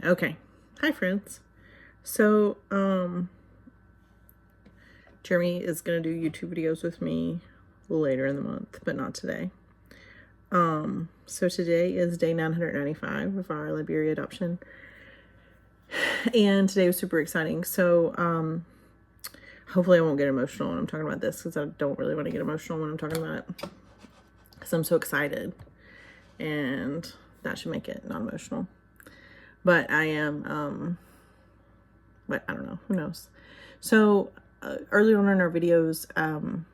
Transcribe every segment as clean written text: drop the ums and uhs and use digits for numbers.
Okay. Hi, friends. So, Jeremy is going to do YouTube videos with me later in the month, but not today. So today is day 995 of our Liberia adoption. And today was super exciting. So, hopefully I won't get emotional when I'm talking about this, because I don't really want to get emotional when I'm talking about it, because I'm so excited. And that should make it not emotional. But I am, but I don't know, who knows. So early on in our videos,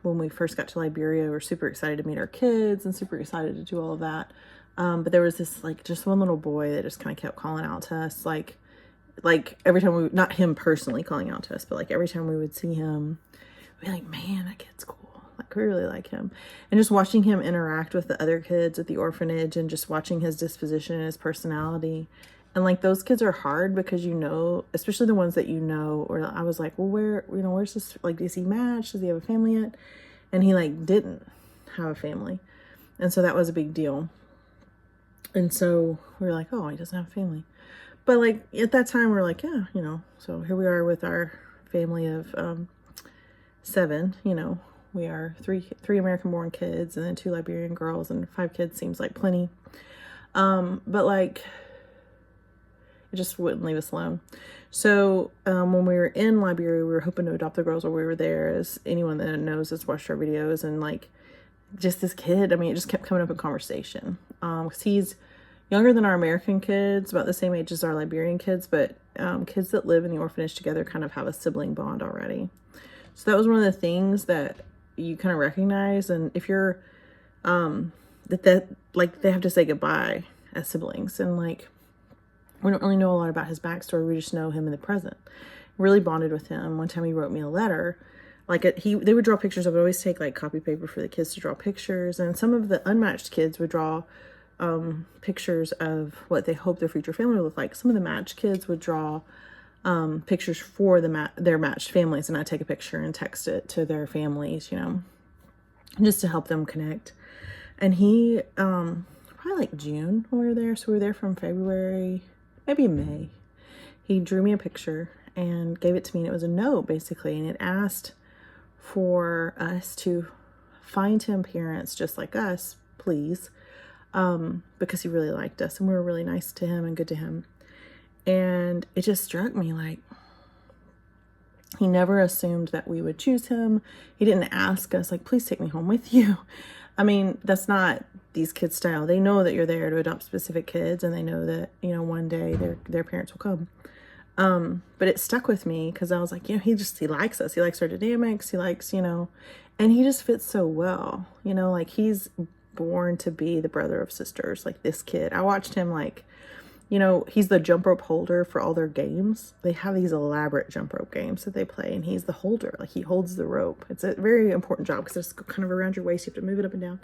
when we first got to Liberia, we were super excited to meet our kids and super excited to do all of that. But there was this, like, just one little boy that just kind of kept calling out to us, like every time we, not him personally calling out to us, but like every time we would see him, we'd be like, man, that kid's cool. Like, we really like him. And just watching him interact with the other kids at the orphanage and just watching his disposition and his personality. And like, those kids are hard because, you know, especially the ones that you know, or I was like, well, where's this, like, is he matched? Does he have a family yet? And he like didn't have a family. And so that was a big deal. And so we were like, oh, he doesn't have a family. But like at that time we we're like, yeah, you know, so here we are with our family of 7, you know. We are three American born kids and then 2 Liberian girls, and 5 kids seems like plenty. But like, it just wouldn't leave us alone. So when we were in Liberia, we were hoping to adopt the girls while we were there, as anyone that knows has watched our videos. And like, just this kid, I mean, it just kept coming up in conversation. Because he's younger than our American kids, about the same age as our Liberian kids, but kids that live in the orphanage together kind of have a sibling bond already. So that was one of the things that you kind of recognize. And if you're, that like, they have to say goodbye as siblings. And like, we don't really know a lot about his backstory. We just know him in the present. Really bonded with him. One time he wrote me a letter. Like, they would draw pictures. I would always take like copy paper for the kids to draw pictures. And some of the unmatched kids would draw pictures of what they hope their future family would look like. Some of the matched kids would draw pictures for their matched families, and I take a picture and text it to their families, you know, just to help them connect. And he probably like June when we were there, so we were there from February, maybe May. He drew me a picture and gave it to me, and it was a note basically, and it asked for us to find him parents just like us, please, because he really liked us and we were really nice to him and good to him. And it just struck me, like, he never assumed that we would choose him. He didn't ask us, like, please take me home with you. I mean, that's not these kids' style. They know that you're there to adopt specific kids, and they know that, you know, one day their parents will come. But it stuck with me because I was like, you know, he likes us. He likes our dynamics. He likes, you know, and he just fits so well, you know, like, he's born to be the brother of sisters. Like, this kid, I watched him, like, you know, he's the jump rope holder for all their games. They have these elaborate jump rope games that they play, and he's the holder. Like, he holds the rope. It's a very important job because it's kind of around your waist. You have to move it up and down.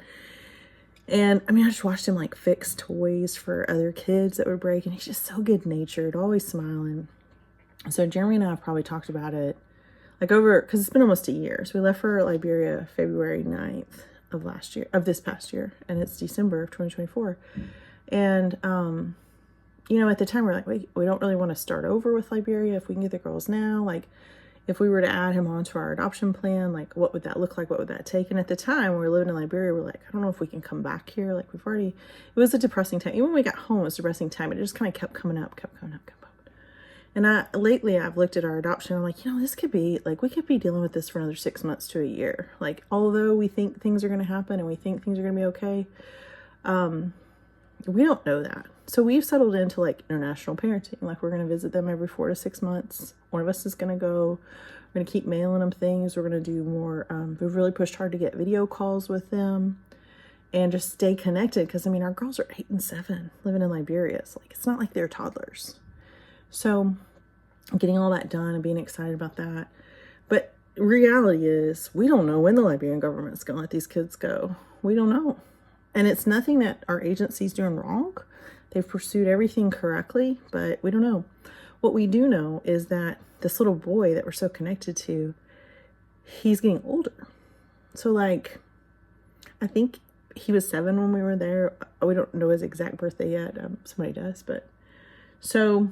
And I mean, I just watched him like fix toys for other kids that would break, and he's just so good natured, always smiling. So Jeremy and I have probably talked about it like over, because it's been almost a year. So we left for Liberia February 9th of this past year, and it's December of 2024. And you know, at the time we we're like, we don't really want to start over with Liberia if we can get the girls now. Like, if we were to add him onto our adoption plan, like, what would that look like? What would that take? And at the time we were living in Liberia, we're like, I don't know if we can come back here. Like, it was a depressing time. Even when we got home, it was a depressing time. It just kind of kept coming up. And lately I've looked at our adoption. I'm like, you know, this could be like, we could be dealing with this for another 6 months to a year. Like, although we think things are going to happen and we think things are going to be okay, we don't know that. So we've settled into like international parenting. Like, we're going to visit them every 4 to 6 months. One of us is going to go. We're going to keep mailing them things. We're going to do more. We've really pushed hard to get video calls with them and just stay connected. Because, I mean, our girls are 8 and 7 living in Liberia. So like, it's not like they're toddlers. So getting all that done and being excited about that. But reality is, we don't know when the Liberian government's going to let these kids go. We don't know. And it's nothing that our agency's doing wrong. They've pursued everything correctly, but we don't know. What we do know is that this little boy that we're so connected to, he's getting older. So like, I think he was 7 when we were there. We don't know his exact birthday yet. Somebody does, but so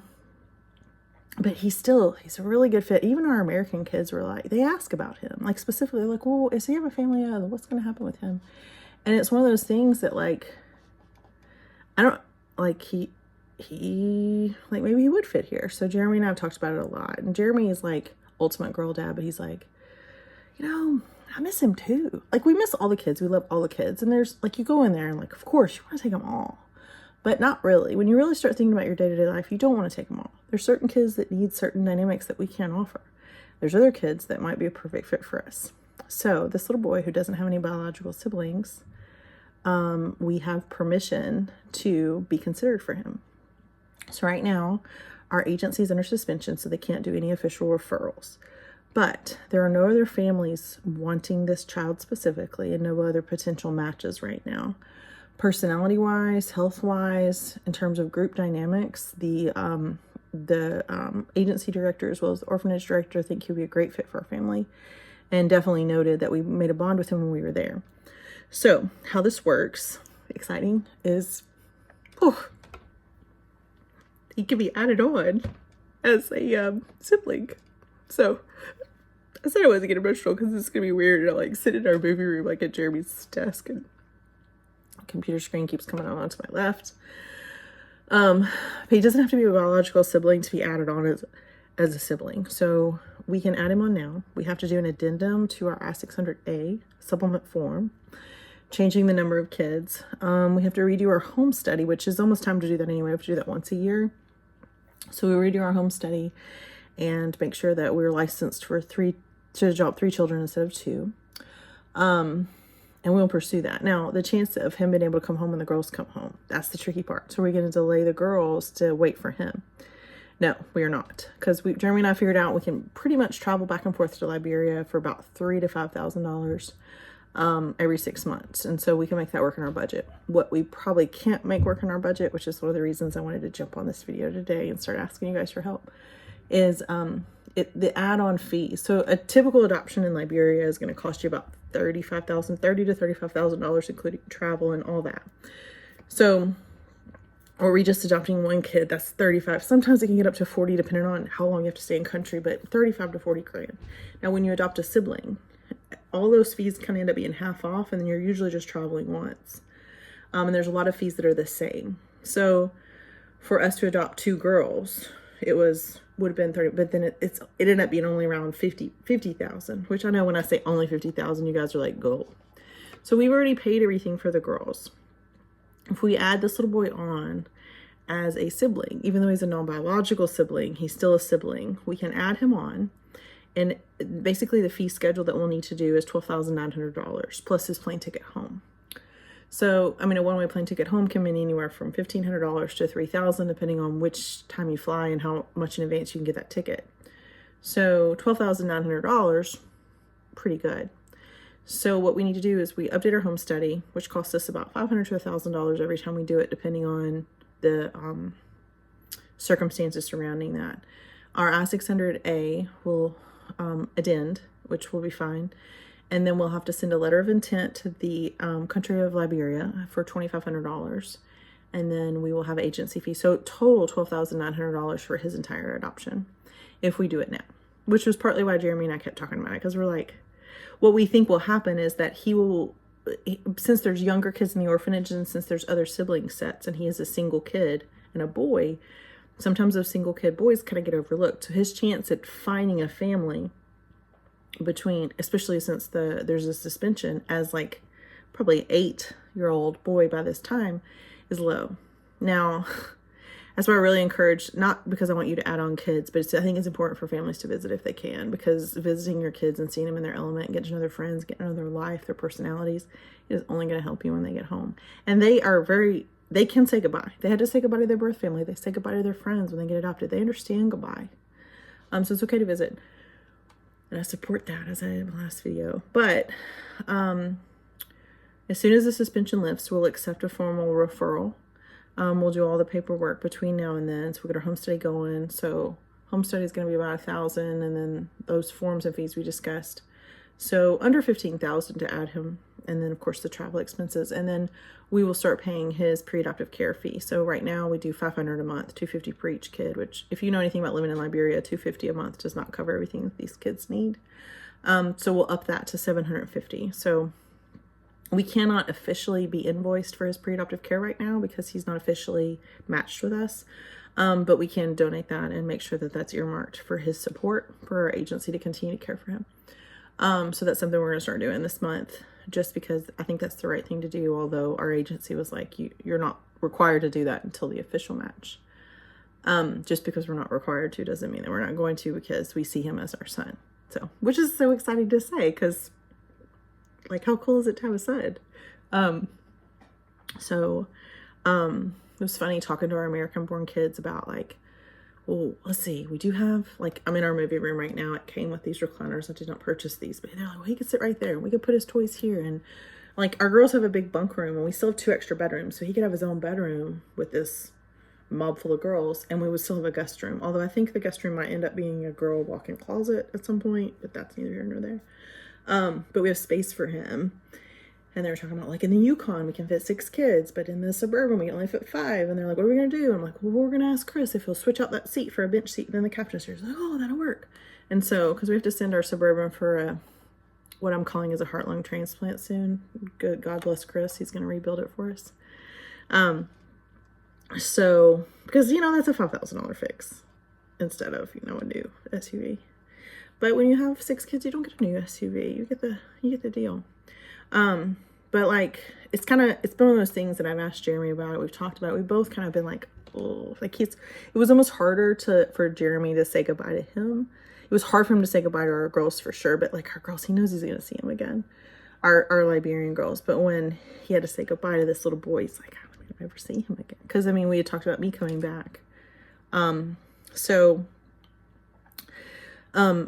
but he's a really good fit. Even our American kids were like, they ask about him, like specifically, like, well, does he have a family? What's going to happen with him? And it's one of those things that, like, I don't, like, he, like, maybe he would fit here. So Jeremy and I have talked about it a lot. And Jeremy is, like, ultimate girl dad, but he's like, I miss him too. Like, we miss all the kids. We love all the kids. And there's, like, you go in there and, like, of course, you want to take them all. But not really. When you really start thinking about your day-to-day life, you don't want to take them all. There's certain kids that need certain dynamics that we can't offer. There's other kids that might be a perfect fit for us. So this little boy who doesn't have any biological siblings, we have permission to be considered for him. So right now, our agency is under suspension, so they can't do any official referrals. But there are no other families wanting this child specifically, and no other potential matches right now. Personality-wise, health-wise, in terms of group dynamics, the agency director as well as the orphanage director think he would be a great fit for our family, and definitely noted that we made a bond with him when we were there. So how this works, exciting, is he can be added on as a sibling. So I said I wasn't getting emotional because it's gonna be weird to, like, sit in our movie room, like, at Jeremy's desk, and computer screen keeps coming on to my left. But he doesn't have to be a biological sibling to be added on as a sibling. So we can add him on now. We have to do an addendum to our I-600A supplement form, changing the number of kids. We have to redo our home study, which is almost time to do that anyway. We have to do that once a year. So we redo our home study and make sure that we're licensed for to adopt 3 children instead of 2. And we'll pursue that. Now, the chance of him being able to come home when the girls come home, that's the tricky part. So we're going to delay the girls to wait for him. No, we are not. Because Jeremy and I figured out we can pretty much travel back and forth to Liberia for about $3,000 to $5,000 every 6 months. And so we can make that work in our budget. What we probably can't make work in our budget, which is one of the reasons I wanted to jump on this video today and start asking you guys for help, is the add-on fee. So a typical adoption in Liberia is going to cost you about $30,000 to $35,000, including travel and all that. So, or we just adopting one kid, that's 35. Sometimes it can get up to 40, depending on how long you have to stay in country, but 35 to 40 grand. Now, when you adopt a sibling, all those fees kind of end up being half off, and then you're usually just traveling once. And there's a lot of fees that are the same. So for us to adopt 2 girls, it would have been 30, but then it ended up being only around 50,000, which I know when I say only 50,000, you guys are like, go. So we've already paid everything for the girls. If we add this little boy on as a sibling, even though he's a non-biological sibling, he's still a sibling, we can add him on. And basically the fee schedule that we'll need to do is $12,900 plus his plane ticket home. So, I mean, a one-way plane ticket home can mean anywhere from $1,500 to $3,000, depending on which time you fly and how much in advance you can get that ticket. So $12,900, pretty good. So what we need to do is we update our home study, which costs us about $500 to $1,000 every time we do it, depending on the circumstances surrounding that. Our I-600A will addend, which will be fine. And then we'll have to send a letter of intent to the country of Liberia for $2,500. And then we will have agency fee. So total $12,900 for his entire adoption if we do it now, which was partly why Jeremy and I kept talking about it. Because we're like, what we think will happen is that since there's younger kids in the orphanage and since there's other sibling sets and he is a single kid and a boy, sometimes those single kid boys kind of get overlooked. So his chance at finding a family between, especially since there's a suspension as like probably 8-year-old boy by this time, is low. Now, that's why I really encourage, not because I want you to add on kids, but I think it's important for families to visit if they can, because visiting your kids and seeing them in their element, getting to know their friends, getting to know their life, their personalities, is only going to help you when they get home. And they can say goodbye. They had to say goodbye to their birth family. They say goodbye to their friends when they get adopted. They understand goodbye. So it's okay to visit. And I support that, as I did in the last video. But as soon as the suspension lifts, we'll accept a formal referral. We'll do all the paperwork between now and then. So we'll get our home study going. So home study is going to be about $1,000, and then those forms and fees we discussed. So under $15,000 to add him. And then, of course, the travel expenses. And then we will start paying his pre-adoptive care fee. So right now we do $500 a month, $250 per each kid, which if you know anything about living in Liberia, $250 a month does not cover everything that these kids need. So we'll up that to $750. So we cannot officially be invoiced for his pre-adoptive care right now because he's not officially matched with us. But we can donate that and make sure that that's earmarked for his support for our agency to continue to care for him. So that's something we're going to start doing this month, just because I think that's the right thing to do. Although our agency was like, you're not required to do that until the official match. Just because we're not required to doesn't mean that we're not going to, because we see him as our son. So, which is so exciting to say, because like, how cool is it to have a son? It was funny talking to our American-born kids about like, well, let's see, we do have, like, I'm in our movie room right now. It came with these recliners. I did not purchase these, but they're like, well, he could sit right there and we could put his toys here. And like, our girls have a big bunk room and we still have 2 extra bedrooms. So he could have his own bedroom with this mob full of girls, and we would still have a guest room. Although I think the guest room might end up being a girl walk-in closet at some point, but that's neither here nor there. But we have space for him. And they were talking about, like, in the Yukon, we can fit 6 kids, but in the Suburban, we only fit 5. And they're like, what are we going to do? I'm like, well, we're going to ask Chris if he'll switch out that seat for a bench seat. And then the captain's chair is like, oh, that'll work. And so, because we have to send our Suburban for what I'm calling is a heart-lung transplant soon. Good, God bless Chris. He's going to rebuild it for us. So, because, you know, that's a $5,000 fix instead of, you know, a new SUV. But when you have 6 kids, you don't get a new SUV. You get the deal. But like, it's been one of those things that I've asked Jeremy about it. We've talked about it. We've both kind of been like, oh, like it was almost harder for Jeremy to say goodbye to him. It was hard for him to say goodbye to our girls for sure, but like our girls, he knows he's going to see him again. Our Liberian girls. But when he had to say goodbye to this little boy, he's like, I don't think I'll ever see him again. Cause I mean, we had talked about me coming back.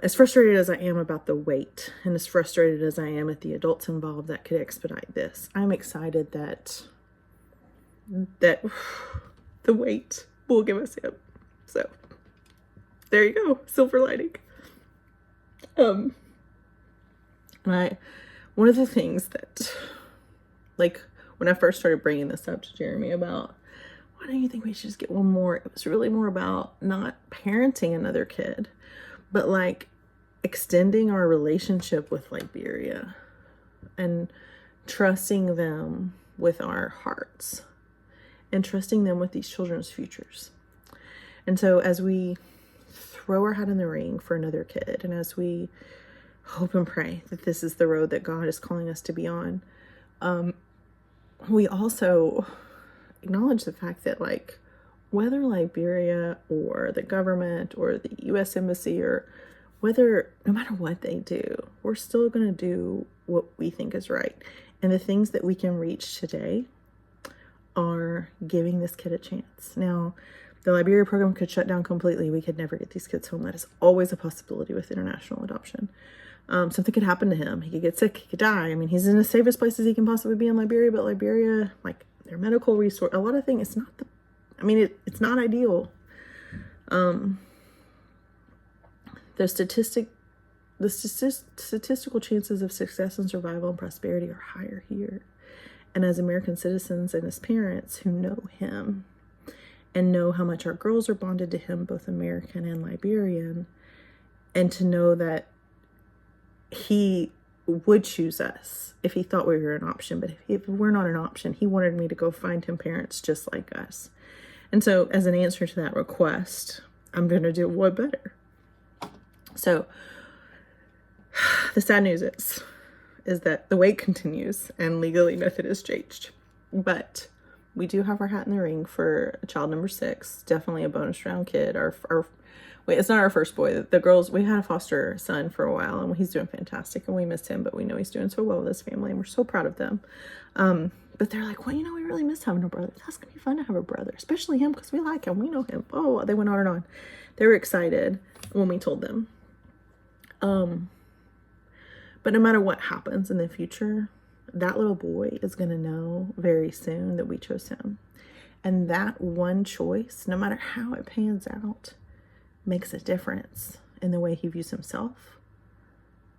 As frustrated as I am about the wait, and as frustrated as I am at the adults involved that could expedite this, I'm excited that the wait will give us him. So there you go, silver lining. One of the things that, like, when I first started bringing this up to Jeremy about, why don't you think we should just get one more? It was really more about not parenting another kid, but like extending our relationship with Liberia and trusting them with our hearts and trusting them with these children's futures. And so as we throw our hat in the ring for another kid, and as we hope and pray that this is the road that God is calling us to be on, we also acknowledge the fact that, like, whether Liberia or the government or the U.S. Embassy, or whether, no matter what they do, we're still going to do what we think is right. And the things that we can reach today are giving this kid a chance. Now, the Liberia program could shut down completely. We could never get these kids home. That is always a possibility with international adoption. Something could happen to him. He could get sick. He could die. I mean, he's in the safest places he can possibly be in Liberia, but Liberia, like, their medical resource, a lot of things, it's not ideal. The statistical chances of success and survival and prosperity are higher here. And as American citizens and as parents who know him and know how much our girls are bonded to him, both American and Liberian, and to know that he would choose us if he thought we were an option, but if we're not an option, he wanted me to go find him parents just like us. And so as an answer to that request, I'm going to do one better. So the sad news is that the wait continues and legally nothing has changed. But we do have our hat in the ring for child number 6, definitely a bonus round kid. Wait, it's not our first boy. The girls, we had a foster son for a while and he's doing fantastic and we missed him, but we know he's doing so well with his family and we're so proud of them. But they're like, well, we really miss having a brother. That's going to be fun to have a brother, especially him because we like him. We know him. Oh, they went on and on. They were excited when we told them. But no matter what happens in the future, that little boy is going to know very soon that we chose him. And that one choice, no matter how it pans out, makes a difference in the way he views himself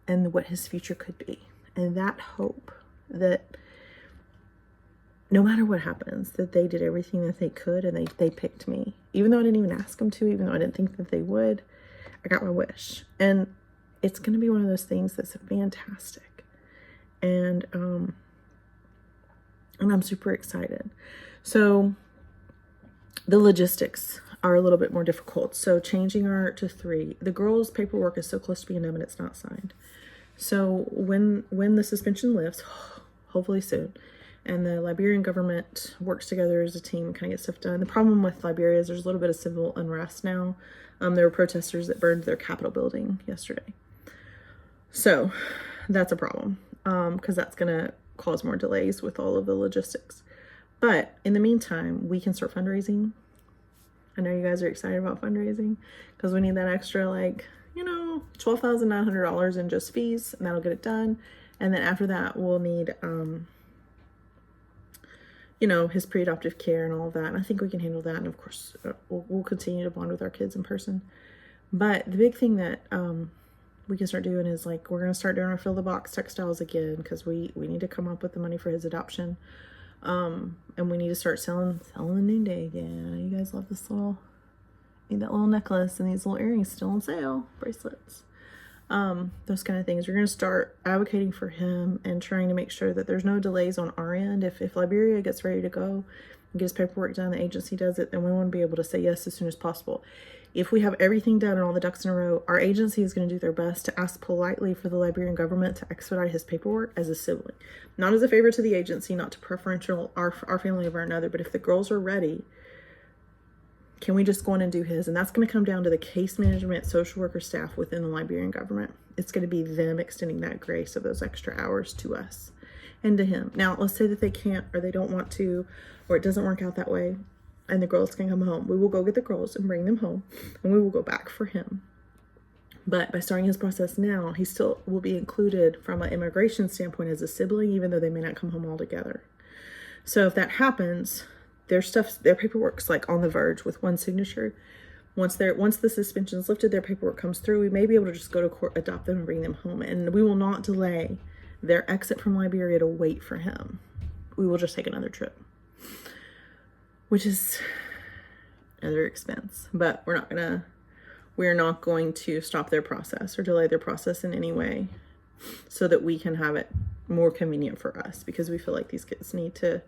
and what his future could be. And that hope that no matter what happens, that they did everything that they could, and they picked me. Even though I didn't even ask them to, even though I didn't think that they would, I got my wish. And it's going to be one of those things that's fantastic. And I'm super excited. So the logistics are a little bit more difficult. So changing our to 3, the girls' paperwork is so close to being done, but it's not signed. So when the suspension lifts, hopefully soon, and the Liberian government works together as a team and kind of get stuff done. The problem with Liberia is there's a little bit of civil unrest now. There were protesters that burned their Capitol building yesterday. So that's a problem, because that's going to cause more delays with all of the logistics. But in the meantime, we can start fundraising. I know you guys are excited about fundraising because we need that extra, like, $12,900 in just fees, and that'll get it done. And then after that, we'll need, his pre-adoptive care and all of that. And I think we can handle that. And of course, we'll continue to bond with our kids in person. But the big thing that we can start doing is, like, we're going to start doing our fill the box textiles again, because we need to come up with the money for his adoption. And we need to start selling the Noonday again. You guys love this that little necklace and these little earrings still on sale, bracelets. Those kind of things. We're going to start advocating for him and trying to make sure that there's no delays on our end. If Liberia gets ready to go and get his paperwork done, the agency does it, then we want to be able to say yes as soon as possible. If we have everything done and all the ducks in a row, our agency is going to do their best to ask politely for the Liberian government to expedite his paperwork as a sibling. Not as a favor to the agency, not to preferential our family over another, but if the girls are ready, can we just go in and do his? And that's going to come down to the case management, social worker staff within the Liberian government. It's going to be them extending that grace of those extra hours to us and to him. Now, let's say that they can't, or they don't want to, or it doesn't work out that way, and the girls can come home. We will go get the girls and bring them home, and we will go back for him. But by starting his process now, he still will be included from an immigration standpoint as a sibling, even though they may not come home all together. So if that happens, their paperwork's like on the verge with one signature. Once the suspension is lifted, their paperwork comes through. We may be able to just go to court, adopt them, and bring them home. And we will not delay their exit from Liberia to wait for him. We will just take another trip, which is another expense. But we're not going to stop their process or delay their process in any way, so that we can have it more convenient for us, because we feel like these kids need to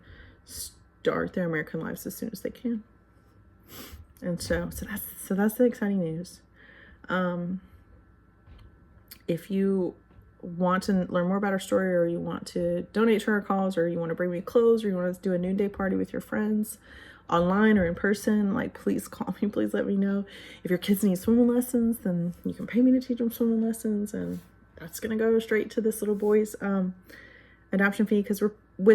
start their American lives as soon as they can. And so that's the exciting news. If you want to learn more about our story, or you want to donate to our cause, or you want to bring me clothes, or you want to do a noonday party with your friends online or in person, like, please call me, please let me know. If your kids need swimming lessons, then you can pay me to teach them swimming lessons, and that's going to go straight to this little boy's adoption fee, because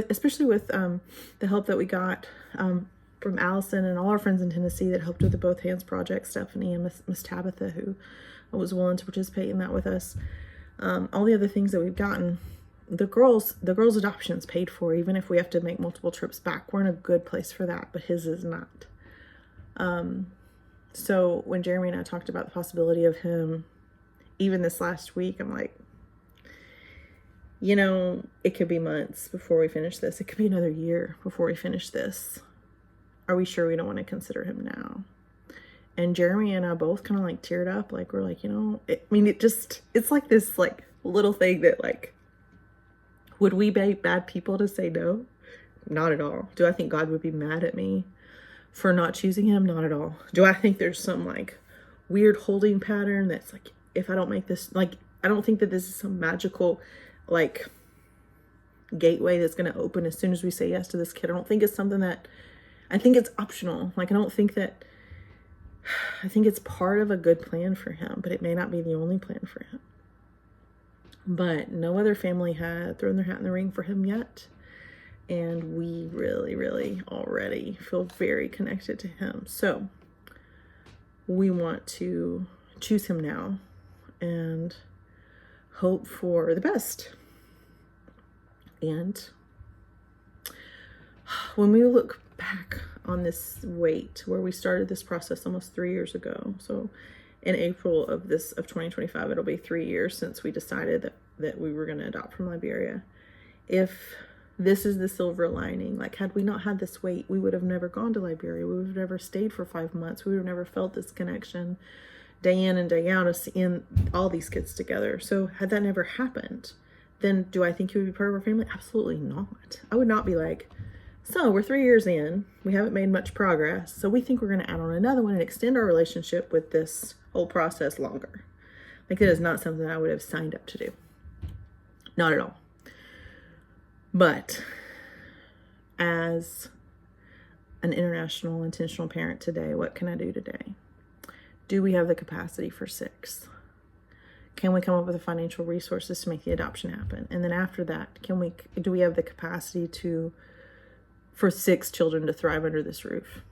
especially with the help that we got from Allison and all our friends in Tennessee that helped with the Both Hands Project, Stephanie and Miss Tabitha, who was willing to participate in that with us. All the other things that we've gotten, the girls' adoption's paid for, even if we have to make multiple trips back. We're in a good place for that, but his is not. So when Jeremy and I talked about the possibility of him, even this last week, I'm like, it could be months before we finish this. It could be another year before we finish this. Are we sure we don't want to consider him now? And Jeremy and I both kind of like teared up. Like, we're like, it's like this like little thing that, like, would we be bad people to say no? Not at all. Do I think God would be mad at me for not choosing him? Not at all. Do I think there's some like weird holding pattern that's like, if I don't make this, like, I don't think that this is some magical like gateway that's going to open as soon as we say yes to this kid. I don't think it's something that, I think it's optional. Like, I think it's part of a good plan for him, but it may not be the only plan for him. But no other family had thrown their hat in the ring for him yet. And we really, really already feel very connected to him. So we want to choose him now and hope for the best. And when we look back on this wait, where we started this process almost 3 years ago, so in April of 2025, it'll be 3 years since we decided that we were going to adopt from Liberia. If this is the silver lining. Like, had we not had this wait, we would have never gone to Liberia. We would have never stayed for 5 months. We would have never felt this connection day in and day out of seeing all these kids together. So had that never happened, then do I think he would be part of our family? Absolutely not. I would not be like, so we're 3 years in, we haven't made much progress, so we think we're going to add on another one and extend our relationship with this whole process longer. Like, that is not something I would have signed up to do. Not at all. But as an international intentional parent today, what can I do today? Do we have the capacity for 6? Can we come up with the financial resources to make the adoption happen? And then after that, do we have the capacity for 6 children to thrive under this roof?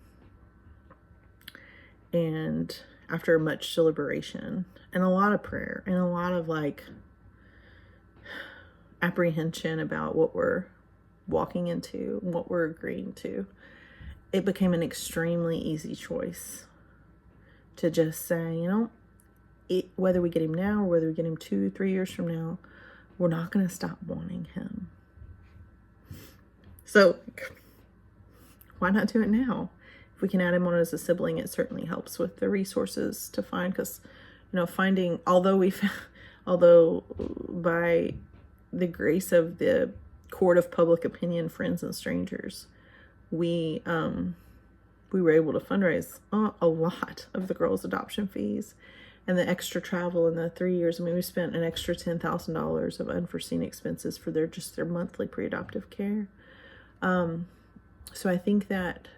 And after much deliberation and a lot of prayer and a lot of like apprehension about what we're walking into, what we're agreeing to, it became an extremely easy choice to just say, whether we get him now or whether we get him 2-3 years from now, we're not going to stop wanting him. So why not do it now? If we can add him on as a sibling, it certainly helps with the resources to find, because finding, although by the grace of the court of public opinion, friends and strangers, we were able to fundraise a lot of the girls' adoption fees and the extra travel in the 3 years. I mean, we spent an extra $10,000 of unforeseen expenses for their monthly pre-adoptive care. So I think that,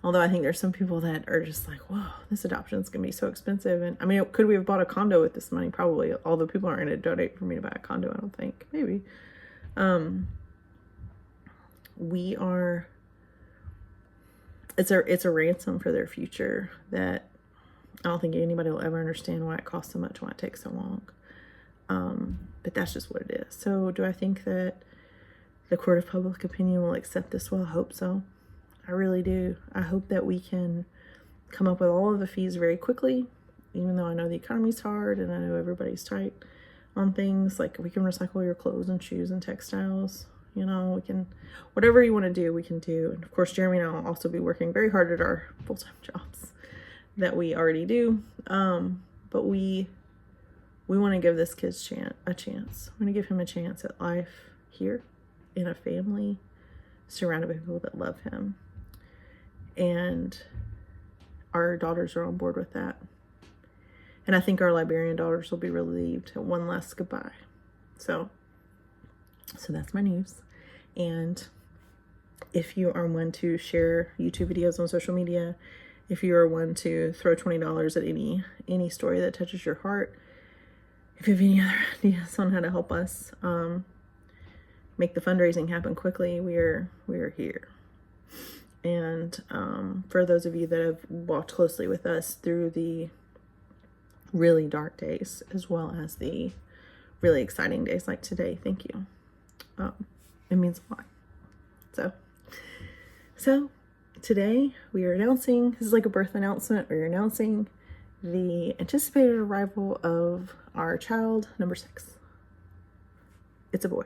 although I think there's some people that are just like, whoa, this adoption is going to be so expensive. And I mean, could we have bought a condo with this money? Probably. Although people aren't going to donate for me to buy a condo, I don't think. Maybe. It's a ransom for their future that I don't think anybody will ever understand why it costs so much, why it takes so long. But that's just what it is. So do I think that the court of public opinion will accept this? Well, I hope so. I really do. I hope that we can come up with all of the fees very quickly, even though I know the economy's hard and I know everybody's tight on things. Like, we can recycle your clothes and shoes and textiles. We can, whatever you want to do, we can do. And of course, Jeremy and I will also be working very hard at our full-time jobs that we already do. But we want to give this kid a chance. We want to give him a chance at life here in a family surrounded by people that love him. And our daughters are on board with that. And I think our Liberian daughters will be relieved at one last goodbye. So that's my news. And if you are one to share YouTube videos on social media, if you are one to throw $20 at any story that touches your heart, if you have any other ideas on how to help us make the fundraising happen quickly, we are here. And for those of you that have walked closely with us through the really dark days as well as the really exciting days like today, thank you. It means a lot. So today we are announcing, this is like a birth announcement, we're announcing the anticipated arrival of our child number 6. It's a boy.